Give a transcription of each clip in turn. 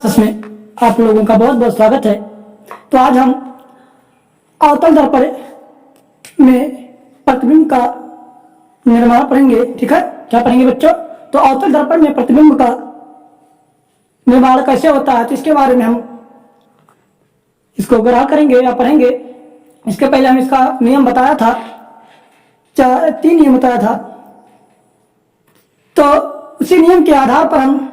इसमें आप लोगों का बहुत बहुत स्वागत है। तो आज हम अवतल दर्पण में प्रतिबिंब का निर्माण पढ़ेंगे। ठीक है, क्या पढ़ेंगे बच्चों? तो अवतल दर्पण में प्रतिबिंब का निर्माण कैसे होता है, तो इसके बारे में हम इसको ग्रहण करेंगे या पढ़ेंगे। इसके पहले हम इसका नियम बताया था, 3 नियम बताया था। तो उसी नियम के आधार पर हम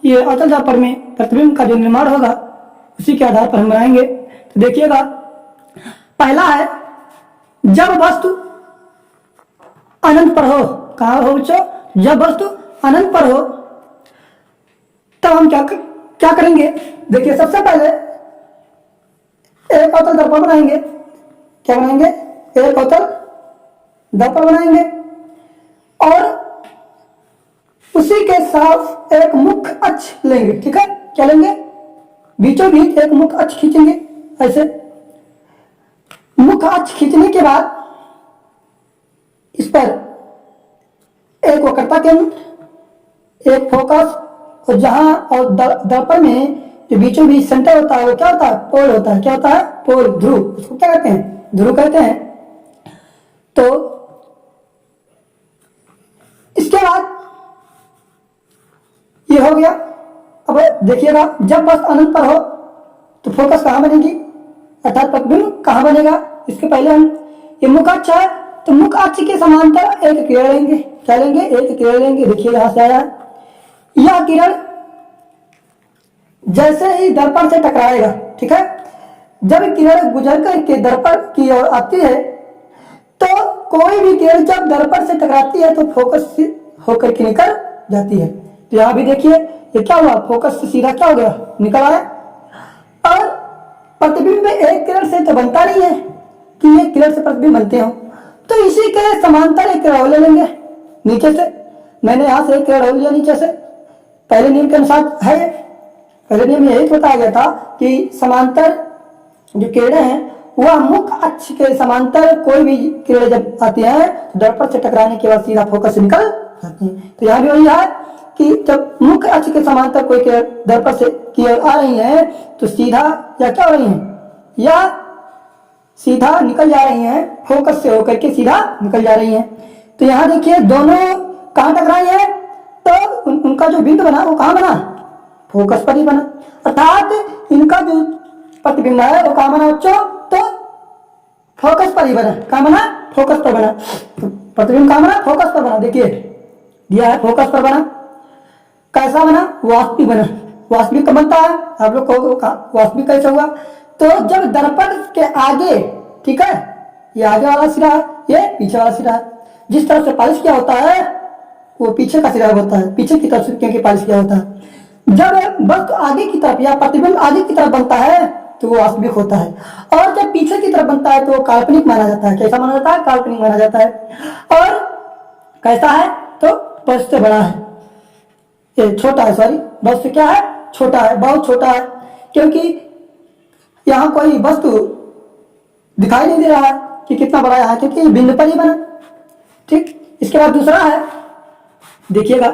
ये अवतल दर्पण में प्रतिबिंब का जो निर्माण होगा उसी के आधार पर हम बनाएंगे। तो देखिएगा, पहला है जब वस्तु अनंत पर हो। कहाँ हो बच्चों? जब वस्तु अनंत पर हो तब हम क्या करेंगे? देखिए, सबसे पहले एक अवतल दर्पण बनाएंगे। क्या बनाएंगे? एक अवतल दर्पण बनाएंगे और उसी के साथ एक मुख्य अक्ष लेंगे। ठीक है, क्या लेंगे? बीचों बीच एक मुख्य अक्ष खींचेंगे। ऐसे मुख्य अक्ष खींचने के बाद इस पर एक वक्रता केंद्र, एक फोकस, और जहां और दर्पण में जो बीचों बीच सेंटर होता है वो क्या होता है? पोल होता है। क्या होता है? पोल, ध्रुव। उसको क्या कहते हैं? ध्रुव कहते हैं। तो इसके बाद ये हो गया। अब देखिएगा, जब वस्तु अनंत पर हो तो फोकस कहां बनेगी, अर्थात प्रतिबिंब कहां बनेगा? इसके पहले हम ये मुख्य अक्ष है तो मुख्य अक्ष के समांतर एक किरण लेंगे। क्या लेंगे? एक किरण लेंगे। देखिए यहां से आया, यह किरण जैसे ही दर्पण से टकराएगा, ठीक है, जब किरण गुजर करके दर्पण की ओर आती है तो कोई भी किरण जब दर्पण से टकराती है तो फोकस से होकर के निकल जाती है। तो यहां भी देखिए, ये क्या हुआ? फोकस से सीधा क्या हो गया? निकल आया। और प्रतिबिंब में एक किरण से तो बनता नहीं है कि एक किरण से प्रतिबिंब बनते हो, तो इसी के समांतर एक किरण ले लेंगे नीचे से। मैंने यहां से एक किरण लिया नीचे से, पहले नियम के अनुसार है। पहले नियम यही बताया गया था कि समांतर जो किरणें हैं वह मुख्य अक्ष के समांतर कोई भी किरण जब आती है तो दर्पण से टकराने के बाद सीधा फोकस से निकल जाती है। तो यहाँ भी वही है कि जब मुख्य अक्ष के समांतर कोई किरण दर्पण से की ओर आ रही है तो सीधा या क्या हो रही है, या सीधा निकल जा रही हैं, फोकस से होकर के सीधा निकल जा रही हैं। तो यहाँ देखिए, दोनों कहाँ टकराई है तो उनका जो बिंदु बना वो कहाँ बना? फोकस पर ही बना। अर्थात इनका जो प्रतिबिंब है वो कहाँ बना बच्चों? तो फोकस पर ही बना। कहाँ बना? फोकस पर बना। तो प्रतिबिंब कहाँ बना? फोकस पर बना। देखिए दिया है, फोकस पर बना। कैसा बना? वास्तविक बना। वास्तविक कब बनता है? आप लोग कहोगे वास्तविक कैसे हुआ? तो जब दर्पण के आगे, ठीक है, ये आगे वाला सिरा है, ये पीछे वाला सिरा है। जिस तरफ से पॉलिश किया होता है वो पीछे का सिरा होता है, पीछे की तरफ से क्योंकि पॉलिश किया होता है। जब वस्तु आगे की तरफ या प्रतिबिंब आगे की तरफ बनता है तो वो वास्तविक होता है, और जब पीछे की तरफ बनता है तो वो काल्पनिक माना जाता है। कैसा माना जाता है? काल्पनिक माना जाता है। और कैसा है? तो वस्तु से बड़ा है, ये छोटा है, सॉरी, वस्तु क्या है? छोटा है, बहुत छोटा है, क्योंकि यहाँ कोई वस्तु दिखाई नहीं दे रहा है कि कितना बड़ा है, क्योंकि बिंदु पर ही बना। ठीक, इसके बाद दूसरा है, देखिएगा,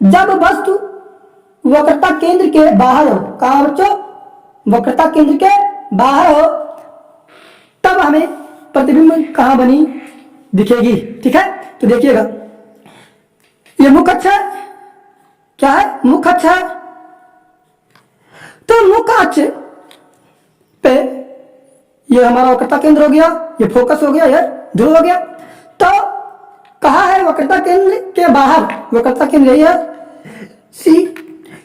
जब वस्तु वक्रता केंद्र के बाहर हो। कहाँ बच्चों? वक्रता केंद्र के बाहर हो तब हमें प्रतिबिंब कहाँ बनी दिखेगी। ठीक है, तो देखिएगा, ये मुख्य अक्ष है। क्या है? मुख्य अक्ष है। तो मुख्य अक्ष पे ये हमारा वक्रता केंद्र हो गया, ये फोकस हो गया, ये ध्रुव हो गया। तो कहाँ है वक्रता केंद्र के बाहर? वक्रता केंद्र यही है, सी।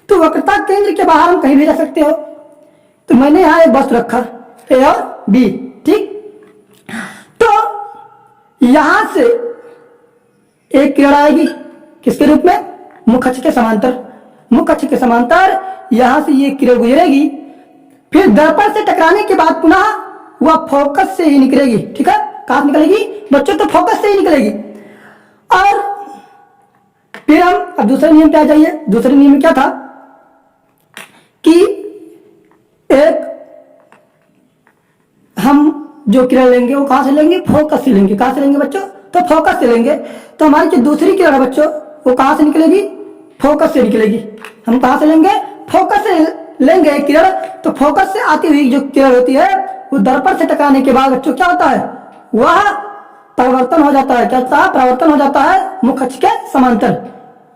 तो वक्रता केंद्र के बाहर हम कहीं भी जा सकते हो। तो मैंने यहाँ एक वस्तु रखा, ए और बी, ठीक। तो यहां से एक किरण आएगी, किसके रूप में? मुख्य अक्ष के समांतर। मुख्य अक्ष के समांतर यहां से ये किरण गुजरेगी, फिर दर्पण से टकराने के बाद पुनः वह फोकस से ही निकलेगी। ठीक है, कहां से निकलेगी बच्चों? तो फोकस से ही निकलेगी। और फिर हम अब दूसरे नियम पे आ जाइए। दूसरे नियम में क्या था कि एक हम जो किरण लेंगे वो कहां से लेंगे? फोकस से लेंगे। कहां से लेंगे बच्चों? तो फोकस से लेंगे। तो हमारी जो दूसरी किरण है बच्चों वो कहां से निकलेगी? फोकस से निकलेगी। हम कहां से लेंगे? फोकस से लेंगे किरण, तो फोकस से आती हुई जो किरण होती है वो दर्पण से टकराने के बाद बच्चों क्या होता है, वह परिवर्तन हो जाता है। क्या होता है, परिवर्तन हो जाता है मुख्य अक्ष के समांतर।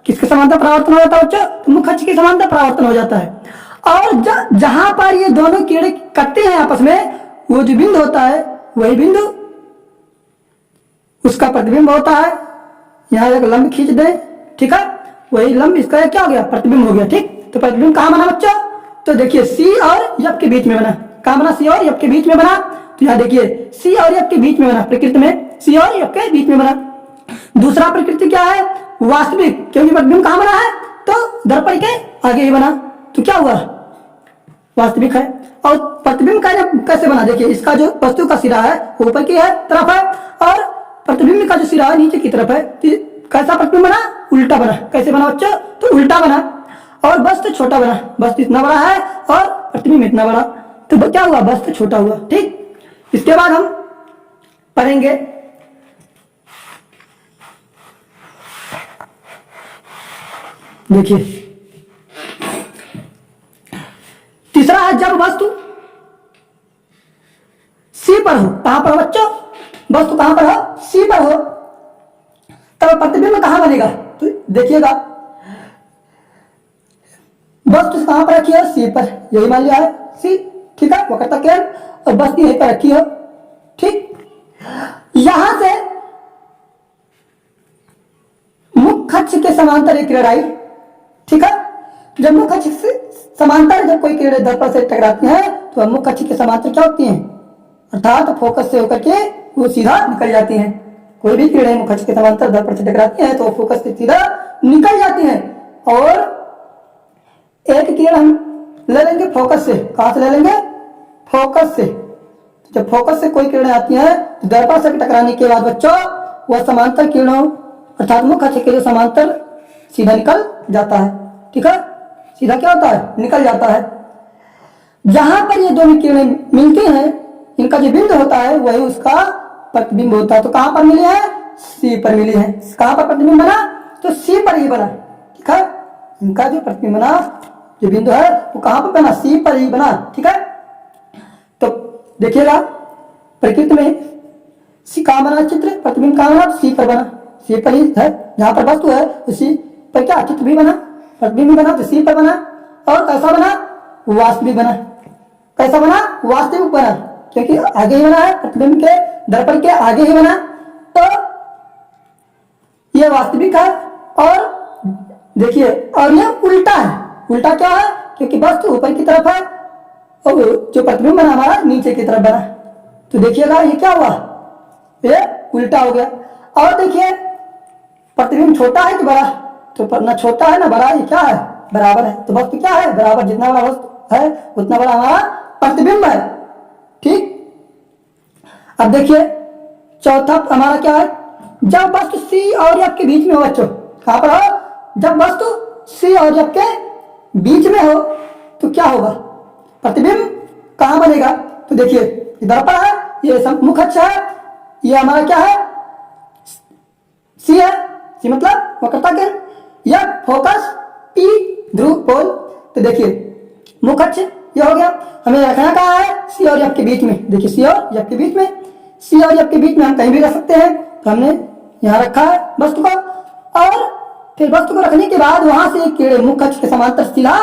किसके समांतर परिवर्तन हो जाता है बच्चों, तो मुख्य अक्ष के समांतर परिवर्तन हो जाता है। और जहां पर ये दोनों किरणें कटते हैं आपस में, वो जो बिंदु होता है वही बिंदु उसका प्रतिबिंब होता है। यहाँ एक लंब खींच दे, ठीक है, वही लंब इसका क्या हो गया, प्रतिबिंब हो गया। ठीक, तो प्रतिबिंब कहाँ बना बच्चों, तो देखिए सी और एफ के बीच में बना। कहाँ बना, सी और एफ के बीच में बना। तो यहाँ देखिए सी और एफ के बीच में बना, प्रकृति में सी और एफ के बीच में बना। दूसरा प्रकृति क्या है, वास्तविक, क्योंकि प्रतिबिंब कहाँ बना है, तो दर्पण के आगे ही बना, तो क्या हुआ, वास्तविक है। और प्रतिबिंब कैसे बना, देखिए इसका जो वस्तु का सिरा है ऊपर की है तरफ है, और प्रतिबिंब का जो सिरा है नीचे की तरफ है। कैसा प्रतिबिंब बना, उल्टा बना। कैसे बना बच्चों, तो उल्टा बना। और वस्तु छोटा बना, वस्तु इतना बड़ा है और प्रतिबिंब इतना बड़ा, तो क्या हुआ, वस्तु छोटा हुआ। ठीक, इसके बाद हम पढ़ेंगे देखिए तीसरा है जब वस्तु सी पर हो। कहां पर हो बच्चों, वस्तु कहां पर हो, सी पर हो, तब प्रतिबिंब कहां बनेगा, तो देखिएगा वस्तु कहां पर रखी है, सी पर, यही मान लिया है सी, ठीक है, वक्रता केंद्र, और वस्तु यहीं पर रखी हो। ठीक, यहां से मुख्य अक्ष के समांतर एक किरण आई, ठीक है। जब मुख्य अक्ष से समांतर जब कोई किरणें दर्पण से टकराती हैं तो मुख्य अक्ष के समांतर क्या होती हैं, अर्थात फोकस से होकर के वो सीधा निकल जाती हैं। कोई भी किरणें मुख्य अक्ष के समांतर दर्पण से टकराती हैं तो फोकस से सीधा निकल जाती हैं। और एक किरण हम ले लेंगे फोकस से, कहां से ले लेंगे, फोकस से। जब फोकस से कोई किरणें आती हैं तो दर्पण से टकराने के बाद बच्चों वह समांतर किरणों अर्थात मुख्य अक्ष के जो समांतर सीधा निकल जाता है। ठीक है, सीधा क्या होता है, निकल जाता है। जहां पर ये दोनों किरणें मिलती हैं इनका जो बिंदु होता है वही उसका प्रतिबिंब होता है। तो कहां पर मिले हैं, सी पर मिली है। कहां पर प्रतिबिंब बना, तो सी पर ही बना। ठीक है, इनका जो प्रतिबिंब बना जो बिंदु है वो कहां पर बना, सी पर ही बना। ठीक है, तो देखिएगा प्रकृति में सी कहां बना चित्र, प्रतिबिंब कहां बना, सी पर बना, सी पर ही है। जहां पर वस्तु है उसी पर क्या चित्र भी बना, प्रतिबिंब भी बना, तो सी पर बना। और कैसा बना, वास्तविक बना। कैसा बना, वास्तविक बना, क्योंकि आगे ही बना है, प्रतिबिंब के दर्पण के आगे ही बना, तो यह वास्तविक है। और देखिए, और यह उल्टा है। उल्टा क्या है, क्योंकि वस्तु ऊपर की तरफ है और जो प्रतिबिंब बना हमारा नीचे की तरफ बना। तो देखिएगा ये क्या हुआ, ये उल्टा हो गया। और देखिए प्रतिबिंब छोटा है कि बड़ा, तो ना छोटा है ना बड़ा, ये क्या है, बराबर है। तो वस्तु क्या है, बराबर, जितना बड़ा वस्तु है उतना बड़ा हमारा प्रतिबिंब है। ठीक, अब देखिए चौथा हमारा क्या है, जब वस्तु सी और एफ के बीच में हो बच्चों, कहां पर हो, जब वस्तु सी और एफ के बीच में हो तो क्या होगा, प्रतिबिंब कहां बनेगा, तो देखिए दर्पण है, ये मुख्य अक्ष है, ये हमारा क्या है, सी है, सी मतलब वक्रता केंद्र, यह फोकस, पी ध्रुव पोल। तो देखिए मुख्य अक्ष ये हो गया, हमें रखना कहाँ है, सी और एफ के बीच में। देखिए सी और एफ के बीच में, सी और एफ के बीच में हम कहीं भी रख सकते हैं, तो हमने यहाँ रखा है वस्तु को। और फिर वस्तु को रखने के बाद वहां से किरणें मुख्य अक्ष के समांतर सीधा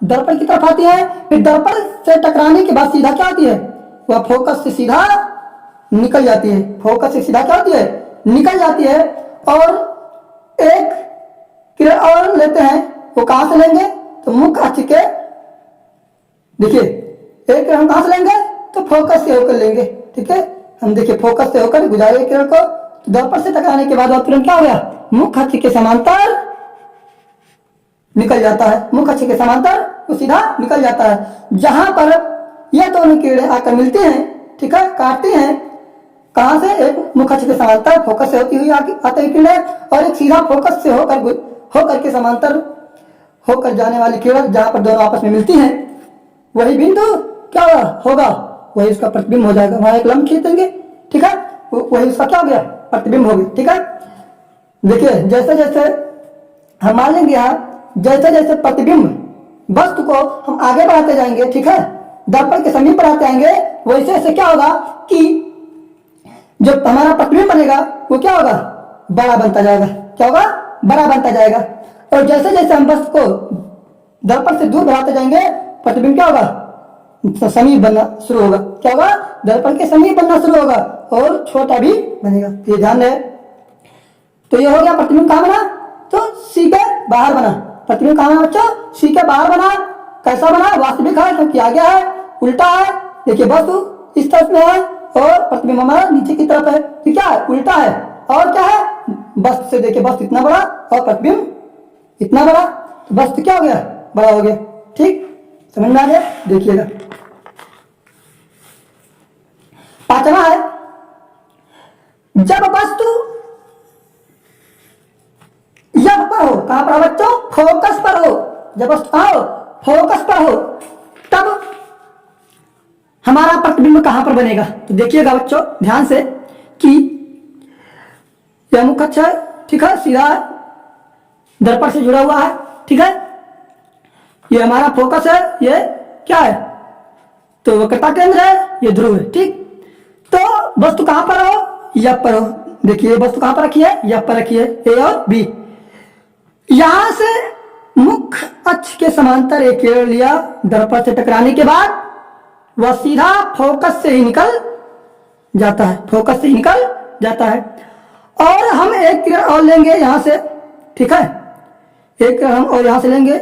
दर्पण की तरफ आती है। फिर दर्पण से टकराने के बाद सीधा क्या आती है, वह फोकस से सीधा निकल जाती है। फोकस से सीधा क्या होती है, निकल जाती है। और एक किरण और लेते हैं, वो कहां से लेंगे, तो मुख्य अक्ष के, देखिए एक किरण कहां से लेंगे, तो फोकस से होकर लेंगे। ठीक है, हम देखिए फोकस से होकर गुजारे किरण को, तो दर्पण से टकराने के बाद वह किरण क्या हो गया, मुख्य अक्ष के समांतर निकल जाता है। मुख्य अक्ष के समांतर वो सीधा निकल जाता है। जहां पर यह दोनों किरणें आकर मिलती हैं, ठीक है, काटती हैं, कहां से, एक मुख्य अक्ष के समांतर फोकस से होती हुई आती हुई किरणें, और एक सीधा फोकस से होकर के समांतर होकर जाने वाली किरण, जहां पर दोनों आपस में मिलती हैं, वही बिंदु क्या होगा, वही उसका प्रतिबिंब हो जाएगा। वहां एक लंब खींच देंगे, ठीक है, वही उसका क्या हो गया, प्रतिबिंब हो गया। ठीक है, देखिए जैसे जैसे हम मान लेंगे यहाँ, जैसे जैसे प्रतिबिंब वस्तु को हम आगे बढ़ाते जाएंगे, ठीक है, दर्पण के समीप बढ़ाते आएंगे, वैसे ऐसे क्या होगा कि जो हमारा प्रतिबिंब बनेगा वो क्या होगा, बड़ा बनता जाएगा। क्या होगा, बड़ा बनता जाएगा। और जैसे जैसे हम वस्तु को दर्पण से दूर बढ़ाते जाएंगे, प्रतिबिंब क्या होगा, समीप बनना शुरू होगा। क्या होगा, दर्पण के समीप बनना शुरू होगा और छोटा भी बनेगा। ये ध्यान रहे। तो ये हो गया प्रतिबिंब कहाँ बना, तो सी के बाहर बना। प्रतिबिंब कहाँ बना बच्चों, सी के बाहर बना। कैसा बना, वास्तविक है क्योंकि आगे है, उल्टा है। देखिए वस्तु इस तरफ में है और प्रतिबिंब हमारा नीचे की तरफ है, तो क्या है, उल्टा है। और क्या है, वस्तु से देखिए वस्तु इतना बड़ा और प्रतिबिंब इतना बड़ा, तो वस्तु क्या हो गया, बड़ा हो गया। ठीक, समझ में आ गया। देखिएगा पांचवा है, जब वस्तु यह पर हो, कहां पर हो बच्चों, फोकस पर हो। जब वस्तु कहां हो, फोकस पर हो, तब हमारा प्रतिबिंब कहां पर बनेगा। तो देखिएगा बच्चों ध्यान से कि यह मुख्य अक्ष है, ठीक है, सीधा दर्पण से जुड़ा हुआ है, ठीक है, ये हमारा फोकस है, ये क्या है, तो वक्रता केंद्र है, ये ध्रुव है। ठीक, तो वस्तु कहां पर हो, यह पर हो। देखिए वस्तु कहां पर रखी है, यह पर रखी है, ए और बी। यहां से मुख्य अक्ष के समांतर एक किरण लिया, दर्पण से टकराने के बाद वह सीधा फोकस से ही निकल जाता है, फोकस से ही निकल जाता है। और हम एक किरण और लेंगे यहां से, ठीक है, एक किरण हम और यहां से लेंगे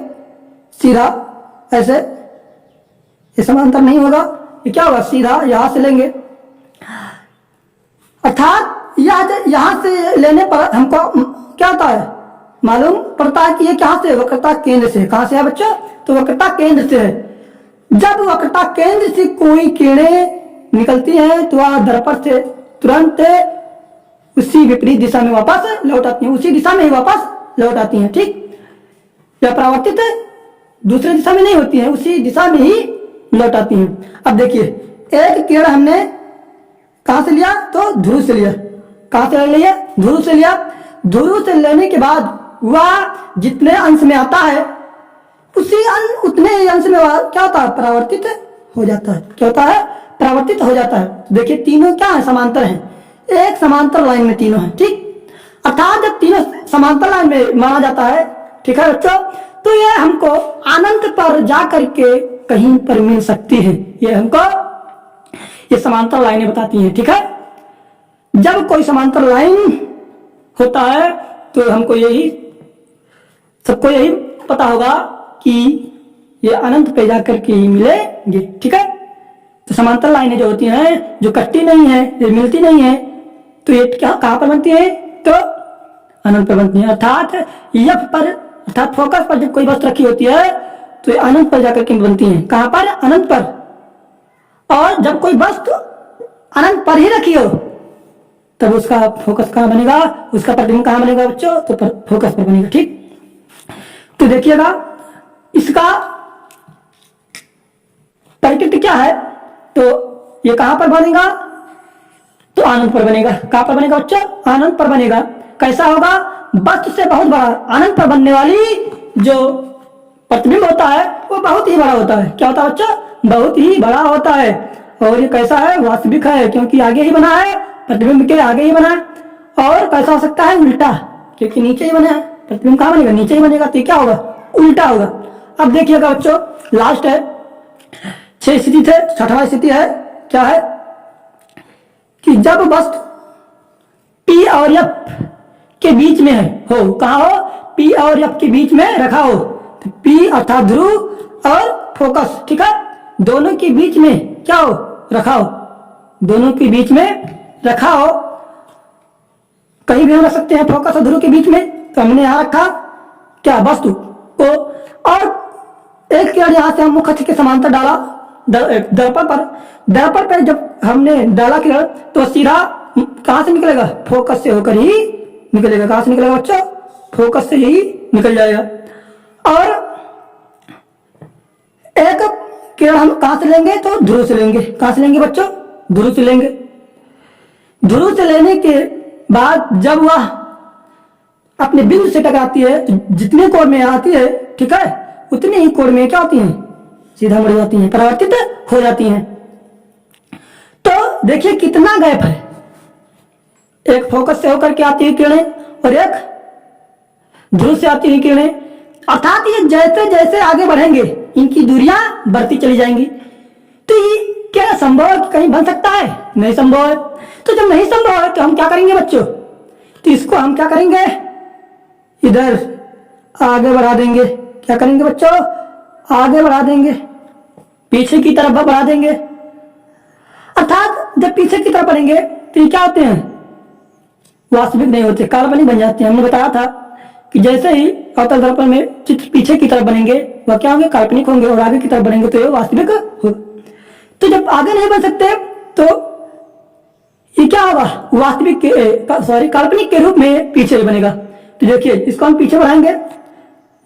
सीधा ऐसे, ये समांतर नहीं होगा, ये क्या होगा, सीधा यहां से लेंगे। अर्थात यहां से लेने पर हमको क्या होता है, मालूम पड़ता है कि ये कहां से, वक्रता केंद्र से। कहां से है बच्चों, तो वक्रता केंद्र से है। जब वक्रता केंद्र से कोई किरणें निकलती हैं तो वह दर्पण से तुरंत उसी विपरीत दिशा में वापस लौट आती हैं, उसी दिशा में ही वापस लौट आती हैं। ठीक, यह परावर्तित दूसरी दिशा में नहीं होती है, उसी दिशा में ही लौट आती हैं। अब देखिए एक किरण हमने कहां से लिया, तो ध्रुव से लिया। कहां से लिया, ध्रुव से लिया। ध्रुव से लेने के बाद वह जितने अंश में आता है उतने ही अंश में वह क्या होता है, परावर्तित हो जाता है। क्या होता है, परावर्तित हो जाता है। देखिए तीनों क्या है, समांतर हैं, एक समांतर लाइन में तीनों हैं। ठीक, अर्थात जब तीनों समांतर लाइन में माना जाता है, ठीक है बच्चों, तो ये हमको अनंत पर जा करके कहीं पर मिल सकती है। ये हमको ये समांतर लाइनें बताती हैं। ठीक है, जब कोई समांतर लाइन होता है तो हमको यही, सबको यही पता होगा कि ये अनंत पे जाकर के ही मिलेंगे। ठीक है, तो समांतर लाइनें जो होती हैं, जो कटती नहीं है, ये मिलती नहीं है, तो ये क्या कहां पर बनती है, तो अनंत पर बनती है। अर्थात यफ पर, अर्थात फोकस पर जब कोई वस्तु रखी होती है तो ये अनंत पर जाकर के बनती है। कहां पर, अनंत पर। और जब कोई वस्तु अनंत पर ही रखी हो तब उसका फोकस कहां बनेगा, उसका प्रतिबिंब कहां बनेगा बच्चों, तो फोकस पर बनेगा। ठीक, तो देखिएगा इसका प्रकृति क्या है, तो ये कहां पर बनेगा, तो आनंद पर बनेगा। कहां पर बनेगा बच्चों, आनंद पर बनेगा। कैसा होगा, वस्तु से बहुत बड़ा, आनंद पर बनने वाली जो प्रतिबिंब होता है वो बहुत ही बड़ा होता है। क्या होता है बच्चों, बहुत ही बड़ा होता है। और ये कैसा है, वास्तविक है, क्योंकि आगे ही बना है, प्रतिबिंब के आगे ही बना है। और कैसा हो सकता है, उल्टा, क्योंकि नीचे ही बना है, प्रतिबिंब कहां बनेगा, नीचे ही बनेगा, तो क्या होगा, उल्टा होगा। अब देखिएगा बच्चों लास्ट है, 6 स्थिति थे, 6वां स्थिति है, क्या है कि जब वस्तु P और F के बीच में है, हो कहा हो, P और F के बीच में रखा हो, तो P अर्थात ध्रुव और फोकस, ठीक है, दोनों के बीच में क्या हो, रखा हो, दोनों के बीच में रखा हो, कहीं भी हम रख सकते हैं फोकस और ध्रुव के बीच में। तो हमने यहां रखा क्या, वस्तु को, और एक किरण यहां से हम मुख्य अक्ष के समांतर डाला दर्पण पर। दर्पण पर जब हमने डाला किरण तो सीधा कहां से निकलेगा, फोकस से होकर ही निकलेगा। कहां से निकलेगा बच्चों, फोकस से ही निकल जाएगा। और एक किरण हम कहां से लेंगे, तो ध्रुव से लेंगे। कहां से लेंगे बच्चों, ध्रुव से लेंगे। ध्रुव से लेने के बाद जब वह अपने बिंदु से टकराती है तो जितने कोण में आती है, ठीक है, उतनी ही कोण में क्या होती हैं, सीधा मुड़ जाती हैं, परावर्तित हो जाती हैं। तो देखिए कितना गैप है, एक फोकस से होकर के आती है किरणें और एक ध्रुव से आती है किरणें, अर्थात ये जैसे जैसे आगे बढ़ेंगे इनकी दूरियां बढ़ती चली जाएंगी। तो ये क्या संभव है कि कहीं बन सकता है? नहीं संभव है। तो जब नहीं संभव है तो हम क्या करेंगे बच्चों, तो इसको हम क्या करेंगे, इधर आगे बढ़ा देंगे। क्या करेंगे बच्चों, आगे बढ़ा देंगे, पीछे की तरफ बढ़ा देंगे। अर्थात जब पीछे की तरफ बढ़ेंगे तो ये क्या होते हैं, वास्तविक नहीं होते, काल्पनिक बन जाते हैं। हमने बताया था कि जैसे ही अवतल दर्पण में चित्र पीछे की तरफ बनेंगे वह क्या होंगे, काल्पनिक होंगे, और आगे की तरफ बनेंगे तो ये वास्तविक हो। तो जब आगे नहीं बन सकते तो ये क्या होगा, वास्तविक के काल्पनिक के रूप में पीछे बनेगा। तो देखिए इसको हम पीछे बढ़ाएंगे,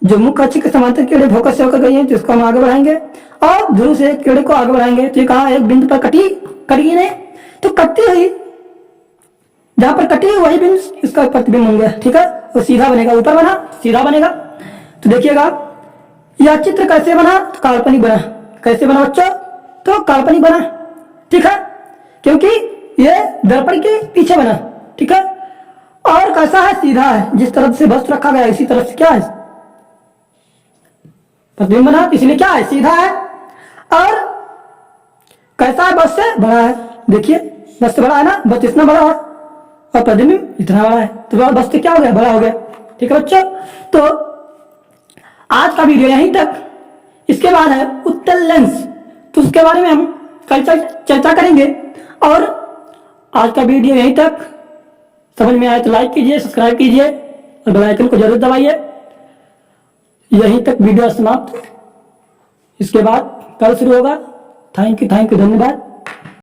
जो मुख्य अक्ष के समांतर किरणें फोकस से होकर गई हैं तो इसको हम आगे बढ़ाएंगे, और ध्रुव से किरणें को आगे बढ़ाएंगे। तो ये कहा एक बिंदु पर कटी नहीं, तो कटती हुई जहां पर कटी वही बिंदु इसका प्रतिबिंब बन गया, ठीक है, और सीधा बनेगा, ऊपर बना सीधा बनेगा। तो देखिएगा यह चित्र कैसे बना, तो काल्पनिक बना। कैसे बना बच्चों, तो काल्पनिक बना, ठीक है, क्योंकि ये दर्पण के पीछे बना, ठीक है। और कैसा है, सीधा है, जिस तरफ से वस्तु रखा गया इसी तरफ से क्या है प्रतिबिंब बना, इसलिए क्या है, सीधा है। और कैसा है, बस से बड़ा है। देखिए बस से बड़ा है ना, बस इतना बड़ा है और प्रतिबिंब इतना बड़ा है, तो बस से क्या हो गया, बड़ा हो गया, ठीक है बच्चों। तो आज का वीडियो यहीं तक। इसके बाद है उत्तल लेंस, तो उसके बारे में हम कल चर्चा करेंगे। और आज का वीडियो यहीं तक। समझ में आए तो लाइक कीजिए, सब्सक्राइब कीजिए और बेल आइकन को जरूर दबाइए। यहीं तक वीडियो समाप्त, इसके बाद कल शुरू होगा। थैंक यू, धन्यवाद।